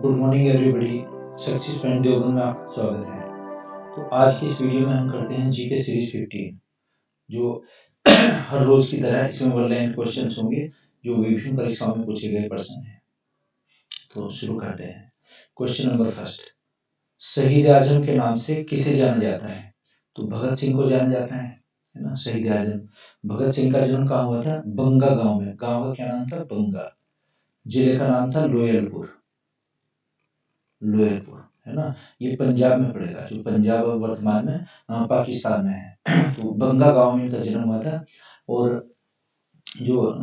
Good morning everybody. Success point Deoband में आपका स्वागत है। तो आज की इस वीडियो में हम करते हैं जीके सीरीज 15, जो हर रोज की तरह इसमें वन लाइन क्वेश्चन होंगे जो विभिन्न परीक्षाओं में पूछे गए प्रश्न हैं। तो शुरू करते हैं। क्वेश्चन नंबर फर्स्ट, शहीद आजम के नाम से किसे जाना जाता है? तो भगत सिंह को जाना जाता है ना। शहीद आजम भगत सिंह का जन्म कहाँ हुआ था? बंगा गांव में। गांव का क्या नाम था? बंगा। जिले का नाम था लोयलपुर, है ना। ये पंजाब में पड़ेगा, जो पंजाब अब वर्तमान में पाकिस्तान में है। तो बंगा गांव में इनका जन्म हुआ था। और जो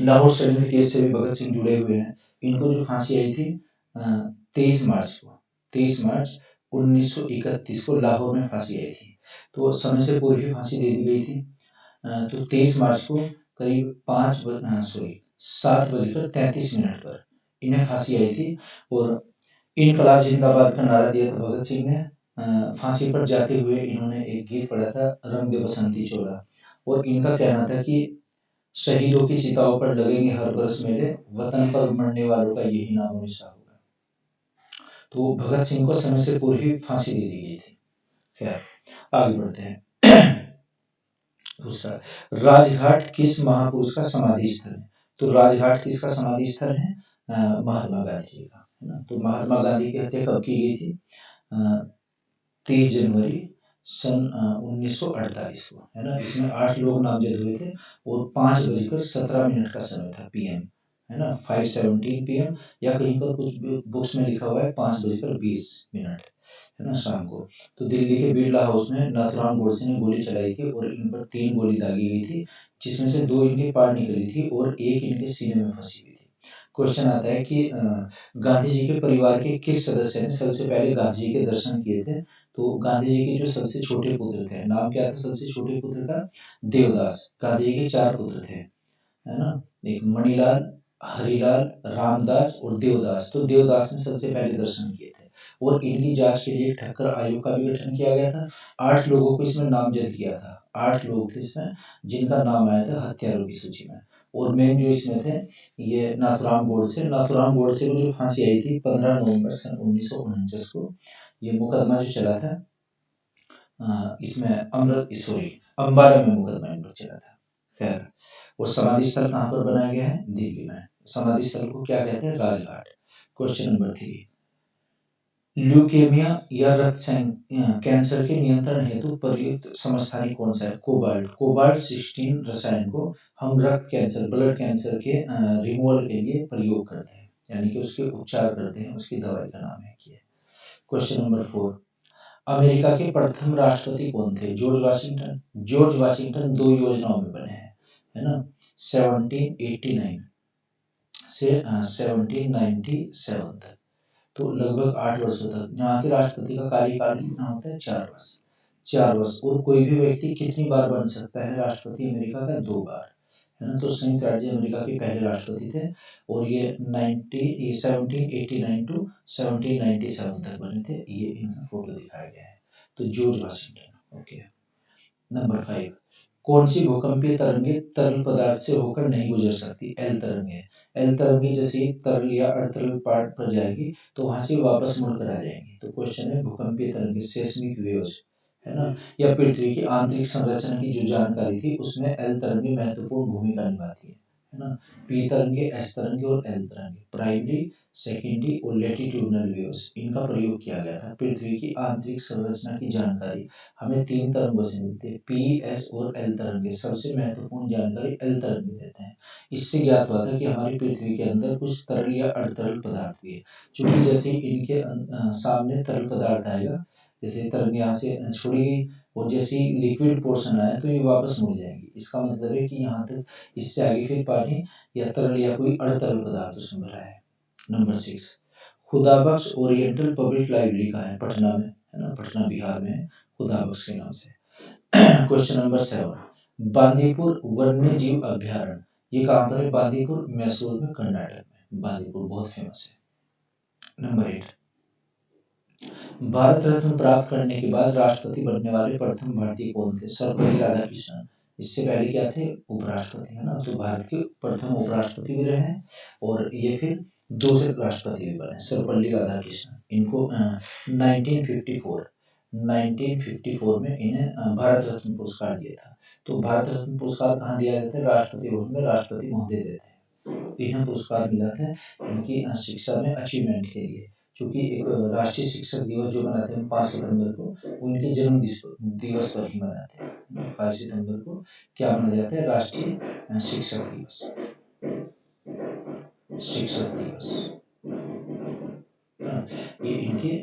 लाहौर षड्यंत्र केस से भी भगत सिंह जुड़े हुए हैं। इनको जो फांसी आई थी 23 मार्च को, 23 मार्च 1931 को लाहौर में फांसी आई थी। तो समय से पूर्व ही फांसी दे दी गई थी। तो 23 मार्च को करीब 7:33 पर इन्हें फांसी आई थी। और इनकलाब जिंदाबाद का नारा दिया था भगत सिंह ने। फांसी पर जाते हुए इन्होंने एक गीत पढ़ा था, रंग दे बसंती चोला। और इनका कहना था कि शहीदों की चिताओं पर लगेंगे हर बरस मेले, वतन पर मरने वालों का यही नामो निशान होगा। तो भगत सिंह को समय से पूर्व ही फांसी दे दी गई थी। खैर, आगे बढ़ते हैं। दूसरा, राजघाट किस महापुरुष का समाधि स्थल है? तो राजघाट किसका समाधि स्थल है? महात्मा गांधी जी का, है ना। तो महात्मा गांधी की हत्या कब की गई थी? 30 जनवरी सन 1948 को, है ना। इसमें 8 लोग नामजद हुए थे और 5:17 का समय था पीएम, है ना। 5:17 PM, या कहीं पर कुछ बुक्स में लिखा हुआ है 5:20, है ना, शाम को। तो दिल्ली के बिरला हाउस में नाथुराम गोडसे ने गोली चलाई थी और इन पर 3 गोली दागी गई थी, जिसमें से 2 इनके पार निकली थी और एक इनके सीने में फंसी हुई थी। क्वेश्चन आता है कि गांधी जी के परिवार के किस सदस्य ने सबसे पहले गांधी जी के दर्शन किए थे? तो गांधी जी के जो सबसे छोटे पुत्र थे, नाम क्या था सबसे छोटे पुत्र का? देवदास। गांधी जी के 4 पुत्र थे, है ना। एक मणिलाल, हरिलाल, रामदास और देवदास। तो देवदास ने सबसे पहले दर्शन किए थे। और इनकी जांच के लिए एक ठक्कर आयोग का भी गठन किया गया था। 8 लोगों को इसमें नामजद किया था। 8 लोग थे इसमें जिनका नाम आया था हत्यारों की सूची में। और मेन जो इसमें थे ये नाथुराम गोडसे को जो फांसी आई थी 15 नवंबर सन 1949 को। ये मुकदमा जो चला था इसमें अंबाला में मुकदमा इन पर चला था। खैर, और समाधि स्थल कहाँ पर बनाया गया है? दिल्ली में। समाधि स्थल को क्या कहते हैं? राजघाट। क्वेश्चन नंबर 3, ल्यूकेमिया या रक्त कैंसर के नियंत्रण हेतु प्रयुक्त समस्थानिक कौन सा है? कोबाल्ट 16 रसायन को हम रक्त कैंसर, ब्लड कैंसर के रिमूवल के लिए प्रयोग करते हैं, यानी कि उसके उपचार करते हैं। उसकी दवाई का नाम है ये। क्वेश्चन नंबर 4, अमेरिका के प्रथम राष्ट्रपति कौन थे? जॉर्ज वाशिंगटन 2 योजनाओं में बने हैं, है ना। 1789 से 1797 तक, तो लगभग 8 वर्षों तक। यहाँ के राष्ट्रपति का कार्यकाल कितना होता है? 4 वर्ष। 4 वर्ष। और कोई भी व्यक्ति कितनी बार बन सकता है राष्ट्रपति अमेरिका का? 2 बार, है ना। तो संयुक्त राज्य अमेरिका के पहले राष्ट्रपति थे और ये 1789 टू 1797 तक बने थे। ये इनका फोटो दिखाया गया है। तो जॉर्ज वाशिंगटन। ओके। नंबर 5, कौन सी भूकंपीय तरंगे तरल पदार्थ से होकर नहीं गुजर सकती? एल तरंगे जैसे तरल या अर्धतरल पार्ट पर जाएगी तो वहां से वापस मुड़कर आ जाएंगी। तो क्वेश्चन है भूकंपीय तरंगे, सेस्मिक वेव्स, है ना। या पृथ्वी की आंतरिक संरचना की जो जानकारी थी उसमें एल तरंगे महत्वपूर्ण भूमिका निभाती है ना। पी तरंगे, एस तरंगे और एल तरंगे, प्राइमरी, सेकेंडरी और लेटिट्यूडनल वेव्स, इनका प्रयोग किया गया था। पृथ्वी की आंतरिक संरचना की जानकारी हमें 3 तरंगों से मिलती है, पी, एस और एल तरंगे। सबसे महत्वपूर्ण जानकारी एल तरंगे देते हैं। इससे ज्ञात हुआ था कि हमारी पृथ्वी के अंदर कुछ तरल या अर्धतरल पदार्थ भी है। चूंकि जैसे इनके सामने तरल पदार्थ आएगा, जैसे तरंग यहाँ से छोड़ी गई और जैसे लिक्विड पोर्शन आया तो ये वापस मुड़ जाएंगी। इसका मतलब है कि यहाँ तक, इससे आगे फिर पानी या तरल या कोई अर्धतरल पदार्थ उसमें भरा है। Number 6, Khudabakhsh oriental public library कहाँ है? पटना में, है ना। पटना बिहार में है, खुदाबख्श के नाम से। क्वेश्चन नंबर 7, बांदीपुर वन्य जीव अभ्यारण्य, ये कहाँ पर है? बांदीपुर, मैसूर में, कर्नाटक में। बांदीपुर बहुत फेमस है। नंबर 8, भारत रत्न प्राप्त करने के बाद राष्ट्रपति बनने वाले प्रथम भारतीय कौन थे? सर्वपल्ली राधाकृष्णन, इससे पहले क्या थे, उपराष्ट्रपति, है ना। तो भारत के प्रथम उपराष्ट्रपति भी रहे हैं और ये फिर दूसरे राष्ट्रपति भी बने, सर्वपल्ली राधाकृष्णन। इनको 1954 में इन्हें भारत रत्न पुरस्कार दिया था। तो भारत रत्न पुरस्कार कहाँ दिया जाता है, राष्ट्रपति भवन में राष्ट्रपति महोदय देते हैं। तो इन्हें पुरस्कार मिला था इनकी शिक्षा में अचीवमेंट के लिए, क्योंकि एक राष्ट्रीय शिक्षक दिवस जो मनाते हैं 5 सितंबर को, वो इनके जन्म दिवस पर ही मनाते हैं। 5 सितंबर को क्या मनाया जाता है, राष्ट्रीय शिक्षक दिवस। शिक्षक दिवस, ये इनके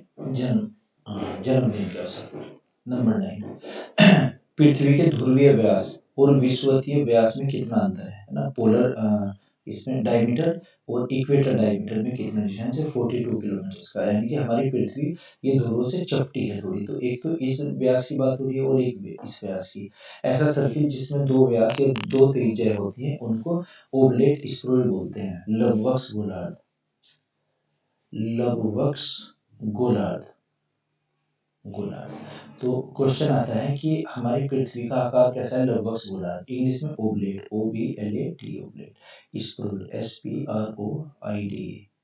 जन्मदिन के अवसर पर। नंबर 9, पृथ्वी के ध्रुवीय व्यास और विषुवतीय व्यास में कितना अंतर है ना। पोलर इसमें डायमीटर और इक्वेटर डायमीटर में कितना डिफरेंस है, 42 किलोमीटर का। यानी कि हमारी पृथ्वी ये ध्रुवों से चपटी है थोड़ी, तो एक तो इस व्यास की बात हो रही है और एक इस व्यास की। ऐसा सर्किल जिसमें 2 व्यास या 2 त्रिज्याएं होती हैं उनको ओवलेट स्क्रोल बोलते हैं, लंबवक्ष गोलार्ध। लंबवक्ष गोलार्ध, गोलार्ध। तो क्वेश्चन आता है कि हमारी पृथ्वी का आकार कैसा है, लंबवक्ष गोलार्ध। इंग्लिश में ओबलेट, OBLAT, ओबलेट। स्प्रूड, SPROID,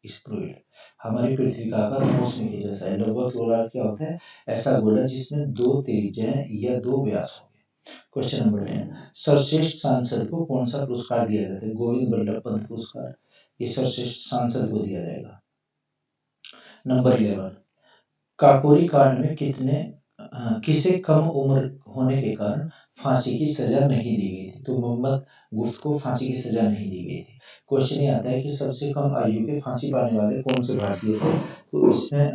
स्प्रूड। हमारी पृथ्वी का आकार मौसमी के जैसा है। लंबवक्ष गोलार्ध क्या होता है, ऐसा गोला जिसमें 2 त्रिज्याएं या 2 व्यास होंगे। क्वेश्चन नंबर 10, सर्वश्रेष्ठ सांसद को कौन सा पुरस्कार दिया जाता है, गोविंद बल्लभ पंत पुरस्कार। ये सर्वश्रेष्ठ सांसद को दिया जाएगा। नंबर 11, काकोरी कांड में किसे कम उम्र होने के कारण फांसी की सजा नहीं दी गई थी, तो मोहम्मद गुप्त को फांसी की सजा नहीं दी गई थी। क्वेश्चन ये आता है कि सबसे कम आयु के फांसी पाने वाले कौन से भारतीय थे, तो इसमें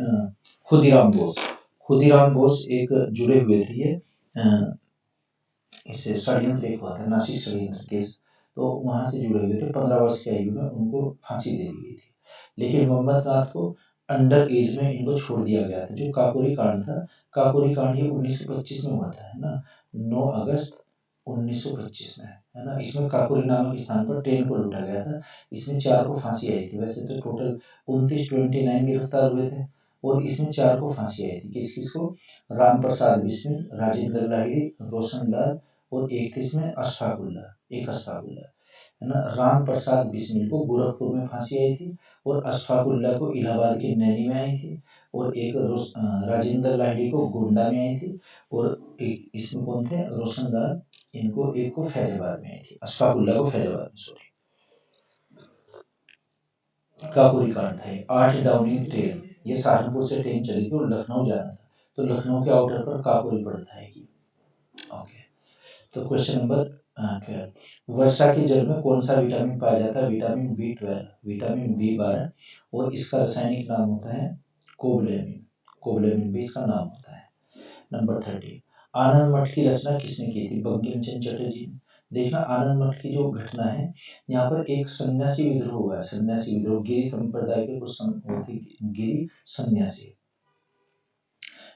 खुदीराम बोस एक जुड़े हुए थे। ये इससे षड्यंत्र एक हुआ था, नासिक षड्यंत्र केस, तो वहां से जुड़े हुए थे। 15 वर्ष की आयु में उनको फांसी दे दी गई थी, लेकिन मोहम्मद नाथ को अंडर एज में इनको छोड़ दिया गया था। जो काकोरी कांड था, काकोरी कांड ये 1925 में हुआ था, है ना, 9 अगस्त 1925 में, है ना। इसमें काकोरी नामक स्थान पर ट्रेन को लूटा गया था। इसमें 4 को फांसी आई थी। वैसे तो टोटल 29 गिरफ्तार हुए थे और इसमें 4 को फांसी आई थी। किस किस को, राम प्रसाद बिस्मिल, राजेंद्र लाहिड़ी, रोशन लाल और एक थी इसमें अशफाकुल्ला, है ना। राम प्रसाद बिस्मिल को गोरखपुर में फांसी आई थी और अशफाकुल्ला को इलाहाबाद के नैनी में आई थी, और एक राजेंद्र लाहिड़ी को गोंडा में आई थी, और एक इसमें कौन थे, रोशनलाल, इनको एक को फैजाबाद में आई थी, अशफाकुल्ला को फैजाबाद में, सॉरी। काकोरी कांड था। 8 डाउनिंग ट्रेन, ये सहारनपुर से ट्रेन चली थी और लखनऊ जाना था, तो लखनऊ के आउटर पर काकोरी पड़ता है। ओके, तो क्वेश्चन नंबर 12, वर्षा के जल में कौन सा विटामिन पाया जाता है, विटामिन B12, विटामिन B12, और इसका रासायनिक नाम होता है कोबलेमिन, कोबलेमिन भी इसका नाम होता है। नंबर 13, आनंद मठ की रचना किसने की थी, बंकिम चंद्र चटर्जी ने। देखना, आनंद मठ की जो घटना है, यहाँ पर एक सन्यासी विद्रोह हुआ है, सन्यासी विद्रोह, गिरी संप्रदाय के कुछ गिरी सन्यासी,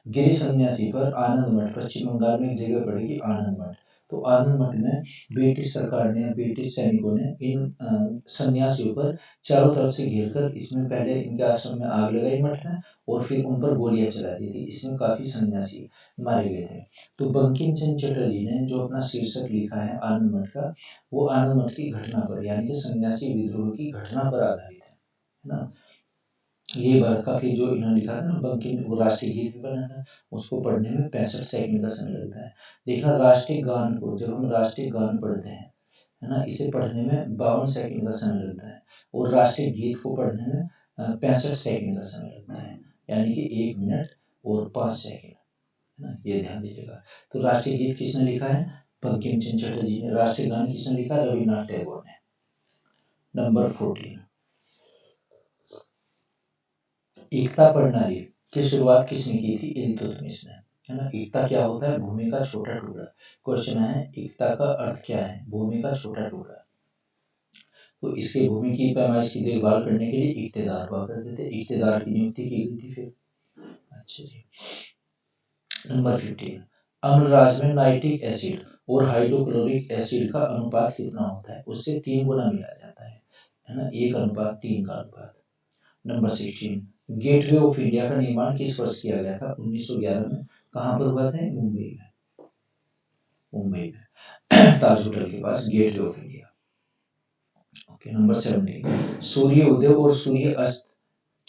गिरी सन्यासी पर आनंद मठ, पश्चिम बंगाल में एक जगह पड़ेगी आनंद मठ। तो आनंद मठ में ब्रिटिश सरकार ने, ब्रिटिश सैनिकों ने इन सन्यासियों पर चारों तरफ से घेर कर इसमें पहले इनके आश्रम में आग लगाई मठ में, और फिर उन पर गोलियां चला दी थी। इसमें काफी सन्यासी मारे गए थे। तो बंकिम चंद्र चटर्जी ने जो अपना शीर्षक लिखा है आनंद मठ का, वो आनंद मठ की घटना पर, यानी कि सन्यासी विद्रोह की घटना पर आधारित है ना। ये भारत का फिर जो इन्होंने लिखा था ना, बंकिम, वो राष्ट्रीय गीत भी बना था, उसको पढ़ने में 65 सेकंड का समय लगता है। देखना, राष्ट्रीय गान को, जब हम राष्ट्रीय गान पढ़ते हैं, है ना, इसे पढ़ने में 52 सेकंड का समय लगता है, और राष्ट्रीय गीत को पढ़ने में 65 सेकंड का समय लगता है, यानी कि 1 मिनट और 5 सेकंड, है ना, ये ध्यान दीजिएगा। तो राष्ट्रीय गीत किसने लिखा है, बंकिम चंद्र चटर्जी ने। राष्ट्रीय गान किसने लिखा, रविन्द्रनाथ टैगोर ने। नंबर 14, एकता प्रणाली की शुरुआत किसने की थी, इल्तुतमिश ने, है ना। एकता क्या होता है, भूमि का छोटा टुकड़ा। क्वेश्चन है, एकता का अर्थ क्या है, भूमि का छोटा टुकड़ा। तो इसके भूमि की पैमाइश की देखभाल करने के लिए इक्तेदार हुआ करते थे, इक्तेदार की नियुक्ति की गई थी फिर। अच्छा जी। नंबर 15, अम्लराज में नाइट्रिक एसिड और हाइड्रोक्लोरिक एसिड का अनुपात कितना होता है, उससे 3 गुना मिलाया जाता है ना, 1:3 का अनुपात। नंबर 16, गेटवे ऑफ इंडिया का निर्माण किस वर्ष किया गया था, 1911 में। कहाँ पर हुआ था, मुंबई में, मुंबई में। ताज होटल के पास, gateway of India. Okay, number 17, सूर्य उदय और सूर्य अस्त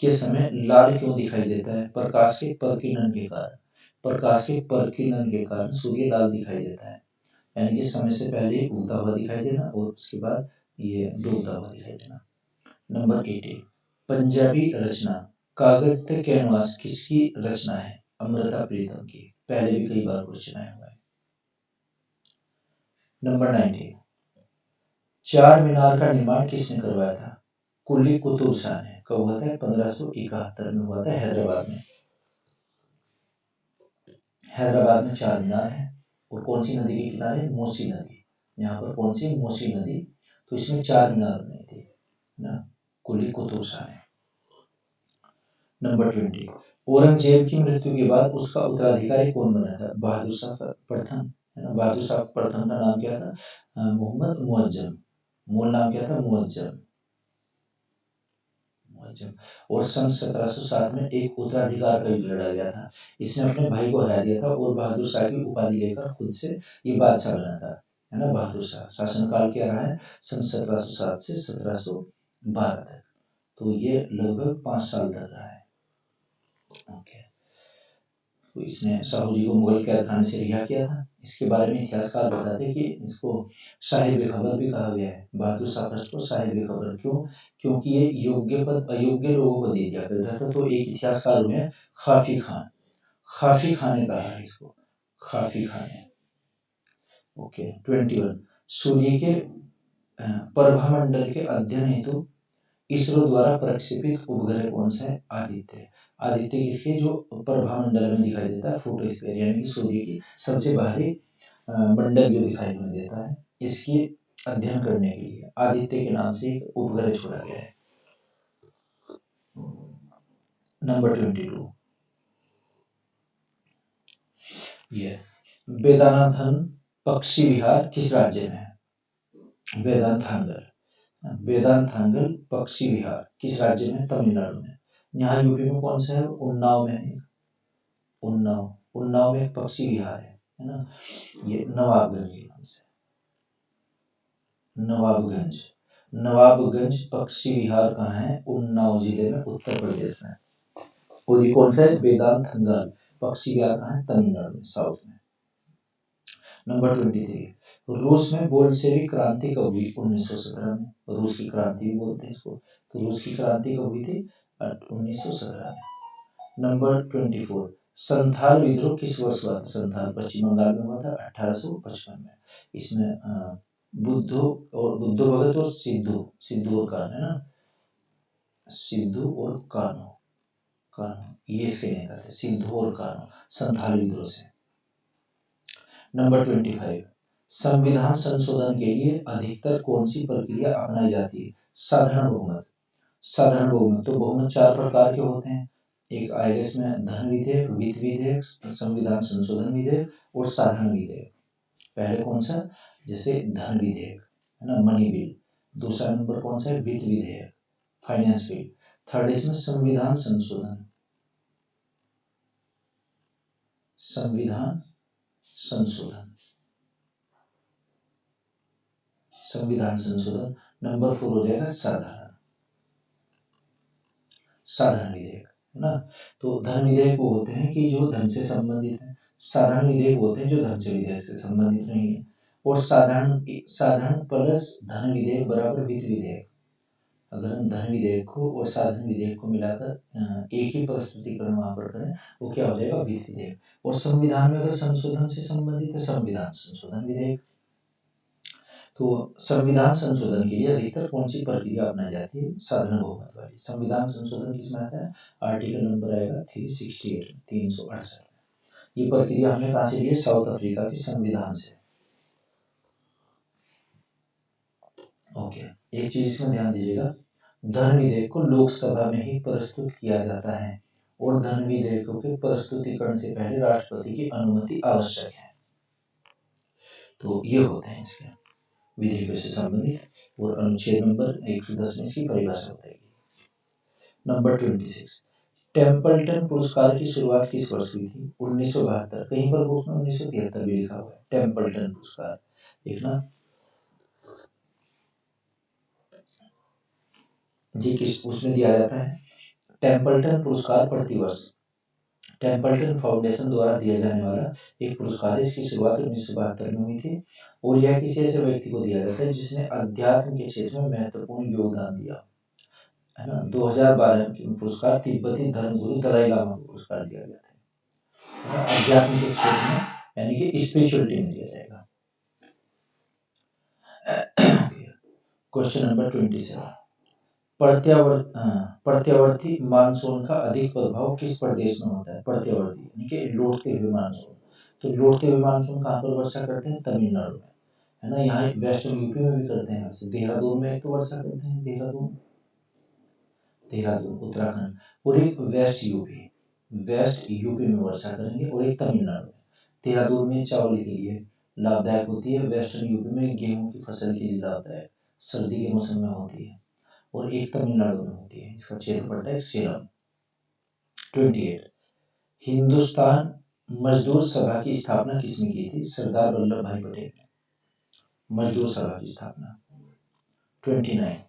के समय लाल क्यों दिखाई देता है? प्रकाश के प्रकीर्णन के कारण। प्रकाश के प्रकीर्णन के कारण सूर्य लाल दिखाई देता है, यानी कि समय से पहले उगता हुआ दिखाई देना और उसके बाद ये डूबता हुआ दिखाई देना। नंबर 18, पंजाबी रचना कागज पे कैनवास किसकी रचना है? अमृता प्रीतम की, पहले भी कई बार क्वेश्चन आया हुआ है। नंबर 19, चार मीनार का निर्माण किसने करवाया था? कुली कुतुब शाह ने। कब हुआ था? 1571 में हुआ था, हैदराबाद में। हैदराबाद में चार मीनार है, और कौन सी नदी के किनारे? मूसी नदी। यहाँ पर कौन सी? मूसी नदी। तो इसमें चार मीनार बने थे ना, कुली कुतुब शाह ने। नंबर 20, औरंगजेब की मृत्यु के बाद उसका उत्तराधिकारी कौन बना था? बहादुर शाह प्रथम, है ना। बहादुर शाह प्रथम का नाम क्या था? मोहम्मद मुअज्जम। मूल नाम क्या था? मुअज्जम। और सन 1707 में एक उत्तराधिकार का युद्ध लड़ा गया था। इसने अपने भाई को हरा दिया था और बहादुर शाह की उपाधि लेकर खुद से ये बादशाह बना था, है ना। बहादुर शाह शासनकाल क्या रहा है? सन 1707 से 1712 तक। तो ये लगभग 5 साल तक रहा है। ओके, तो इसने साहू जी को मुगल कैद खाने से रिहा किया था। इसके बारे में इतिहासकार बताते हैं कि इसको साहिब खबर भी कहा गया है। बहादुर शाह फर्स्ट को साहिब खबर क्यों? क्योंकि ये योग्य पद अयोग्य लोगों को दे दिया करता था। तो एक इतिहासकार में खाफी खान, खाफी खान ने कहा है इसको, खाफी खान ने। ओके, 21, सूर्य के प्रभामंडल के अध्ययन हेतु इसरो द्वारा प्रक्षेपित उपग्रह कौन सा है? आदित्य। आदित्य किसके? जो प्रभामंडल में दिखाई देता है, फोटोस्फीयर, यानी कि सूर्य की सबसे बाहरी मंडल जो दिखाई हमें देता है, इसकी अध्ययन करने के लिए आदित्य के नाम से एक उपग्रह छोड़ा गया है। नंबर 22, ये वेदांथन पक्षी विहार किस राज्य में है? वेदांथांगल। वेदांथांगल पक्षी विहार किस राज्य में? तमिलनाडु में। यहाँ यूपी में कौन सा है? उन्नाव में। उन्नाव, उन्नाव में एक पक्षी विहार है ना। ये नवाबगंज के नाम से, नवाबगंज। नवाबगंज पक्षी विहार कहाँ है? उन्नाव जिले में, उत्तर प्रदेश में। और ये कौन सा है? वेदांथंगल पक्षी विहार कहाँ है? तमिलनाडु में, साउथ में। नंबर 23, रूस में बोल्शेविक क्रांति कब हुई? 1917 में। रूस की क्रांति भी बोलते हैं इसको। तो रूस की क्रांति कब हुई थी? 1917 में। नंबर 24, संथाल विद्रोह किस वर्ष हुआ था? संथाल पश्चिम बंगाल में हुआ था 1855 में। इसमें बुद्धो भगत और सिद्धू, सिद्धू और कान्हू, है ना। सिद्धू और कान्हू, कान्हू ये इसके नेता थे, सिद्धू और कान्हू, संथाल विद्रोह से। नंबर 25, संविधान संशोधन के लिए अधिकतर कौन सी प्रक्रिया अपनाई जाती है? साधारण बहुमत। साधारण बहुमत, तो बहुमत चार प्रकार के होते हैं। एक आएगा इसमें धन विधेयक, वित्त विधेयक, संविधान संशोधन विधेयक और साधारण विधेयक। पहले कौन सा? जैसे धन विधेयक, है ना, मनी बिल। दूसरा नंबर कौन सा है? वित्त विधेयक, फाइनेंस बिल। थर्ड इसमें संविधान संशोधन, संविधान संशोधन, संविधान संशोधन। नंबर 4 हो जाएगा साधारण, साधारण विधेयक, है ना। तो धन विधेयक वो होते हैं कि जो धन से संबंधित है। साधारण विधेयक होते हैं जो धन से विधेयक से संबंधित नहीं है। और साधारण, साधारण प्लस धन विधेयक बराबर वित्त विधेयक। अगर हम धन विधेयक को और साधारण विधेयक को मिलाकर एक ही प्रस्तुतिकरण वहां पर करें, वो क्या हो जाएगा? वित्त विधेयक। और संविधान में अगर संशोधन से संबंधित है, संविधान संशोधन विधेयक। तो संविधान संशोधन के लिए अधिकतर कौन सी प्रक्रिया अपनाई जाती है? साधारण बहुमत वाली। संविधान संशोधन किसमें आता है? आर्टिकल नंबर आएगा 368, 368। ये प्रक्रिया हमने कहाँ से ली है? साउथ अफ्रीका के संविधान से। ओके, एक चीज इसमें ध्यान दीजिएगा, धन विधेयक को लोकसभा में ही प्रस्तुत किया जाता है और धन विधेयकों के प्रस्तुतिकरण से पहले राष्ट्रपति की अनुमति आवश्यक है। तो ये होते हैं इसके विधेयकों से संबंधित, और अनुच्छेद नंबर 110 में इसकी परिभाषा बताएगी। नंबर 26, टेम्पल्टन पुरस्कार की शुरुआत किस वर्ष हुई थी? 1972। कहीं पर बुक में 1973 भी लिखा हुआ है। टेम्पल्टन पुरस्कार देखना जी किस उसमें दिया जाता है। टेम्पल्टन पुरस्कार प्रतिवर्ष टेम्पल्टन फाउंडेशन द्वारा दिया जाने वाला एक पुरस्कार है। इसकी शुरुआत 1972 में हुई थी और यह किसी ऐसे व्यक्ति को दिया जाता है जिसने अध्यात्म के क्षेत्र में महत्वपूर्ण योगदान दिया है ना। 2012 में पुरस्कार तिब्बती धर्मगुरु दलाई लामा को पुरस्कार दिया गया था अध्यात्म के क्षेत्र में, यानी कि स्पिरिचुअलिटी में दिया जाएगा। क्वेश्चन नंबर 27, प्रत्यावर्ती मानसून का अधिक प्रभाव किस प्रदेश में होता है? प्रत्यावर्ती यानी कि लौटते हुए मानसून। तो लौटते हुए मानसून कहाँ पर वर्षा करते हैं? तमिलनाडु में, है ना। यहाँ वेस्टर्न यूपी में भी करते हैं। वैसे देहरादून में एक तो वर्षा करते हैं, देहरादून उत्तराखंड, और एक वेस्ट यूपी में वर्षा करेंगे, और एक तमिलनाडु में। देहरादून में चावल के लिए लाभदायक होती है, वेस्टर्न यूपी में गेहूं की फसल के लिए लाभदायक सर्दी के मौसम में होती है, और एक तमिलनाडु में होती है। इसका क्षेत्र पड़ता है सेलम। 28, हिंदुस्तान मजदूर सभा की स्थापना किसने की थी? सरदार वल्लभ भाई पटेल ने मजदूर सभा की स्थापना। 29 है,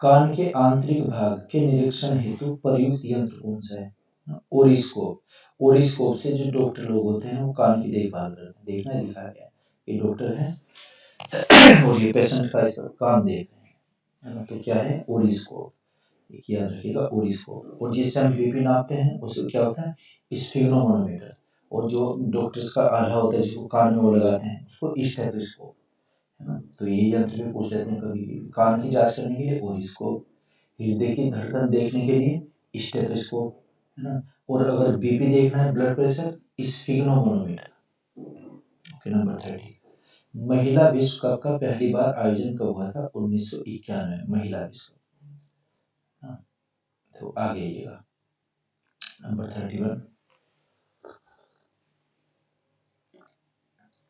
कान के आंतरिक भाग के निरीक्षण हेतु प्रयुक्त यंत्र कौन सा है? ओरिस्कोप से जो डॉक्टर लोग होते हैं वो कान की देखभाल करते हैं। देखना लिखा गया है, ये डॉक्टर है और ये पेशेंट का इसका कान देख रहे हैं, है ना। तो क्या है? ओरिस्कोप, एक याद रखिएगा, ओरिस्कोप। और जिससे हम बीपी नापते हैं उससे क्या होता है? स्फिग्नोमोनोमीटर। और जो डॉक्टर्स का आधा होता है जिसको कान में वो लगाते हैं उसको स्टेथोस्कोप, है ना। तो ये यंत्र भी पूछ लेते हैं कभी कभी। कान की जांच करने के लिए ओरिस्कोप, हृदय की धड़कन देखने के लिए स्टेथोस्कोप, है ना। और अगर बीपी देखना है, ब्लड प्रेशर, स्फिग्नोमोनोमीटर। ओके, नंबर 30, महिला विश्व कप का पहली बार आयोजन कब हुआ था? 1991 महिला विश्व कप। तो आ गइएगा number 31,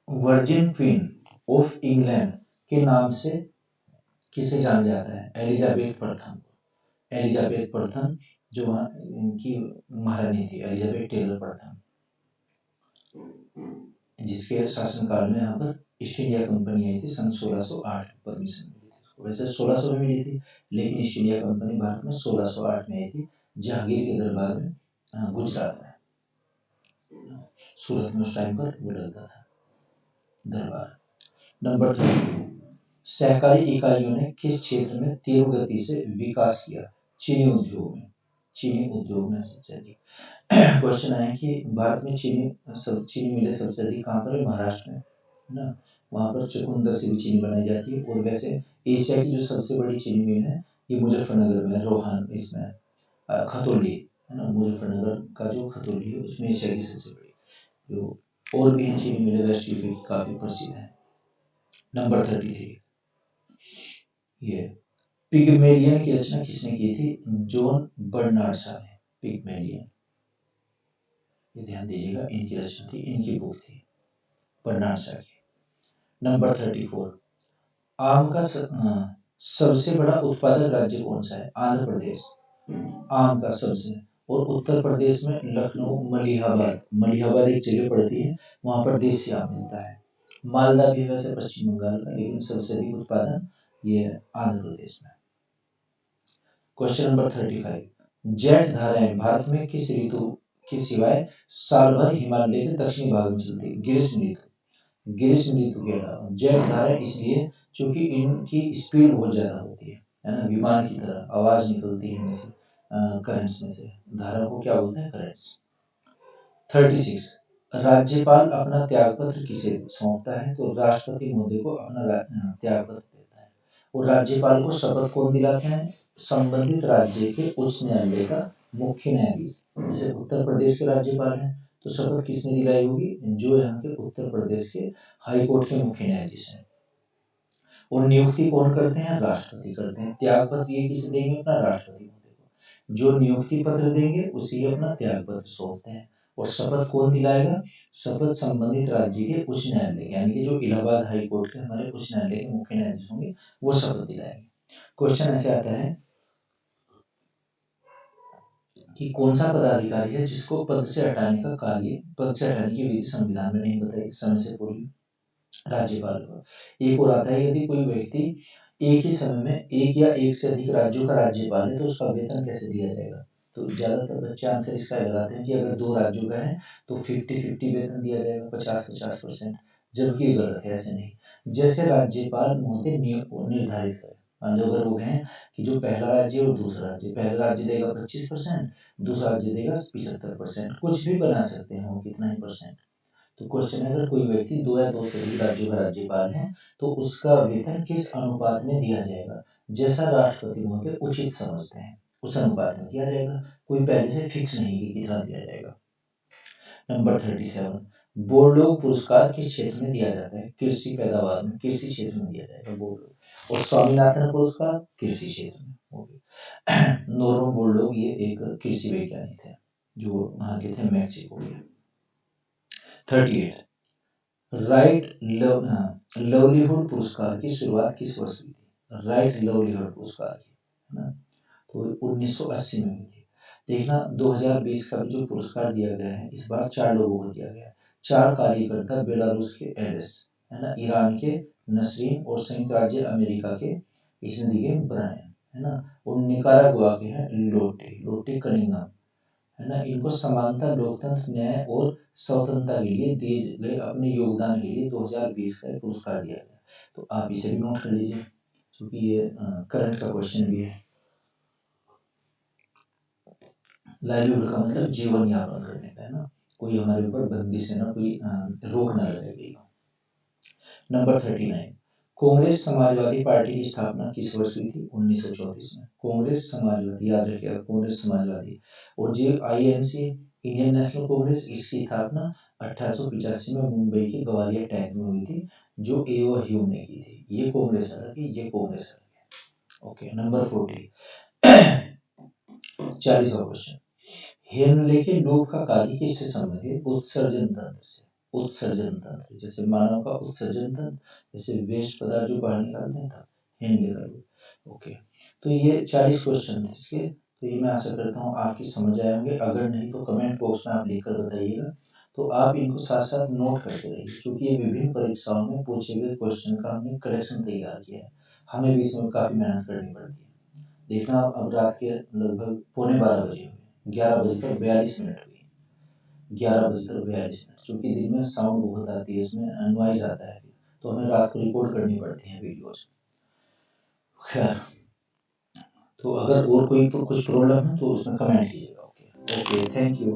virgin queen of England के नाम से किसे जाना जाता है? एलिजाबेथ प्रथम। एलिजाबेथ प्रथम जो वहाँ इनकी महारानी थी, एलिजाबेथ टेलर प्रथम, जिसके शासनकाल में यहाँ पर ईस्ट इंडिया कंपनी आई थी सन 1608 में परमिशन मिली थी। वैसे 1600 में मिली थी, लेकिन ईस्ट इंडिया कंपनी भारत में 1608 में आई थी, जहांगीर के दरबार में, गुजरात में, सूरत में उस टाइम पर वो लगता था दरबार। नंबर 32, सहकारी इकाइयों ने किस क्षेत्र में तीव्र गति से विकास किया? चीनी उद्योग में। चीनी उद्योग में सबसे अधिक क्वेश्चन आया कि भारत में चीनी मिलें सबसे अधिक कहाँ पर है? महाराष्ट्र में, है ना। वहाँ पर चुकंदर से भी चीनी बनाई जाती है। और वैसे एशिया की जो सबसे बड़ी चीनी मिल है ये मुजफ्फरनगर में, रोहान इसमें खतौली, है ना। मुजफ्फरनगर का जो खतौली है उसमें एशिया की सबसे बड़ी। जो और भी हैं चीनी मिलें वेस्ट यूपी की, काफी प्रसिद्ध है। नंबर 33, ये पिग्मेलियन की रचना किसने की थी? जॉन बर्नार्ड शॉ ने पिग्मेलियन, ये ध्यान दीजिएगा, इनकी रचना थी, इनकी बुक थी बर्नार्ड शॉ की। नंबर 34, आम का सबसे बड़ा उत्पादक राज्य कौन सा है? आंध्र प्रदेश, आम का सबसे। और उत्तर प्रदेश में लखनऊ, मलिहाबाद एक जगह पड़ती है, वहां पर देसी आम मिलता है। मालदा भी वैसे पश्चिम बंगाल का, लेकिन सबसे अधिक उत्पादन ये आंध्र प्रदेश में। क्वेश्चन नंबर 35, जेठ धाराएं भारत में किस ऋतु की सिवाय साल भर हिमालय के दक्षिणी भाग में चलती है? ग्रीष्म ऋतु के अलावा जेट धाराएं इसलिए क्योंकि इनकी स्पीड बहुत ज्यादा होती है ना, विमान की तरह आवाज निकलती है इनमें से, करंट्स में से। धारा को क्या बोलते हैं? करंट्स। 36, राज्यपाल अपना त्यागपत्र किसे सौंपता है? तो राष्ट्रपति महोदय को अपना त्यागपत्र देता है। और राज्यपाल को शपथ कौन दिलाते हैं? संबंधित राज्य के उच्च न्यायालय का मुख्य न्यायाधीश। जैसे उत्तर प्रदेश के राज्यपाल हैं तो शपथ किसने दिलाई होगी? जो यहाँ के उत्तर प्रदेश के हाई कोर्ट के मुख्य न्यायाधीश हैं। और नियुक्ति कौन करते हैं? राष्ट्रपति करते हैं। त्याग पत्र ये किसे देंगे? अपना राष्ट्रपति को। जो नियुक्ति पत्र देंगे उसी अपना त्याग पत्र सौंपते हैं। और शपथ कौन दिलाएगा? शपथ संबंधित राज्य के उच्च न्यायालय, यानी कि जो इलाहाबाद हाई कोर्ट के हमारे उच्च न्यायालय के मुख्य न्यायाधीश होंगे वो शपथ दिलाएंगे। क्वेश्चन ऐसे आता है कि कौन सा पदाधिकारी है जिसको पद से हटाने की विधि संविधान में नहीं बताई समय से पूर्व? राज्यपाल को। एक और आता है, यदि कोई व्यक्ति एक ही समय में एक या एक से अधिक राज्यों का राज्यपाल है तो उसका वेतन कैसे दिया जाएगा? तो ज्यादातर बच्चे आंसर इसका लगाते हैं कि अगर 2 राज्यों का है तो 50-50 वेतन दिया जाएगा, 50-50%, जबकि ये गलत है, ऐसे नहीं। जैसे राज्यपाल महोदय निर्धारित करें। मान लो अगर वो कहें कि जो पहला राज्य और दूसरा राज्य, पहला राज्य देगा 25%, दूसरा राज्य देगा 75%, कुछ भी बना सकते हैं वो कितना ही परसेंट। तो क्वेश्चन है, अगर कोई व्यक्ति 2 या 2 से अधिक राज्यों का राज्यपाल है तो उसका वेतन किस अनुपात में दिया जाएगा? जैसा राष्ट्रपति महोदय उचित समझते हैं उस अनुपात में दिया जाएगा, कोई पहले से फिक्स नहीं कि कितना दिया जाएगा। नंबर 37, बोरलोग पुरस्कार किस क्षेत्र में दिया जाता है? कृषि पैदावार में, कृषि क्षेत्र में दिया जाएगा बोरलोग। और स्वामीनाथन पुरस्कार कृषि क्षेत्र में हो गया। नॉर्मन बोरलोग ये एक कृषि वैज्ञानिक थे जो वहां के थे, मैक्सिको के। 38, लवलीहुड पुरस्कार की शुरुआत किस वर्ष हुई थी? राइट लवलीहुड पुरस्कार की, है ना, तो 1980 में हुई थी। देखना 2020 का भी जो पुरस्कार दिया गया है इस बार 4 लोगों को दिया गया है। 4 कार्यकर्ता, बेलारूस के एलिस, है ना, ईरान के नसरीन और संयुक्त राज्य अमेरिका के इसमें दिए गए ब्रायन, है ना, और निकारागुआ के हैं लोटे कनिंघम, है ना। इनको समानता, लोकतंत्र, न्याय और स्वतंत्रता के लिए दिए गए अपने योगदान के लिए 2020 का पुरस्कार दिया गया। तो आप इसे भी नोट कर लीजिए क्योंकि ये करंट का क्वेश्चन भी है। लाइवलीहुड का मतलब जीवन यापन करने का, है ना, कोई हमारे ऊपर बंदिश है ना, कोई रोक ना लगाई गई हो। नंबर 39, कांग्रेस समाजवादी पार्टी की स्थापना किस वर्ष हुई थी? 1934 में। कांग्रेस समाजवादी, याद रखिएगा, कांग्रेस समाजवादी। और जो आईएनसी, इंडियन नेशनल कांग्रेस, इसकी स्थापना 1885 में मुंबई के गवालिया टैंक में हुई थी, जो एओ ह्यूम ने की थी। ये कांग्रेस अलग है, ये कांग्रेस अलग है। ओके, नंबर 40, 40वां क्वेश्चन, हेनले के लूप का कार्य किससे संबंधित? उत्सर्जन तंत्र से। उत्सर्जन तंत्र, जैसे मानव का उत्सर्जन तंत्र, जैसे वेस्ट पदार्थ जो बाहर निकालते हैं तब हेनले का लूप। ओके, तो ये 40 क्वेश्चन थे इसके। तो ये मैं आशा करता हूँ आपकी समझ आए होंगे, अगर नहीं तो कमेंट बॉक्स में आप लिखकर बताइएगा। तो आप इनको साथ साथ नोट करते रहिए क्योंकि ये विभिन्न परीक्षाओं में पूछे गए क्वेश्चन का हमने कलेक्शन तैयार किया है। हमें भी इसमें काफी मेहनत करनी पड़ती है। देखना अब रात के लगभग 11:45 बजे हुए, 11:42 हुई, 11:42, क्योंकि दिन में साउंड बहुत आती है, इसमें नॉइज आता है, तो हमें रात को रिकॉर्ड करनी पड़ती है वीडियोज। खैर, तो अगर और कोई कुछ प्रॉब्लम है तो उसमें कमेंट कीजिएगा। Okay, thank you.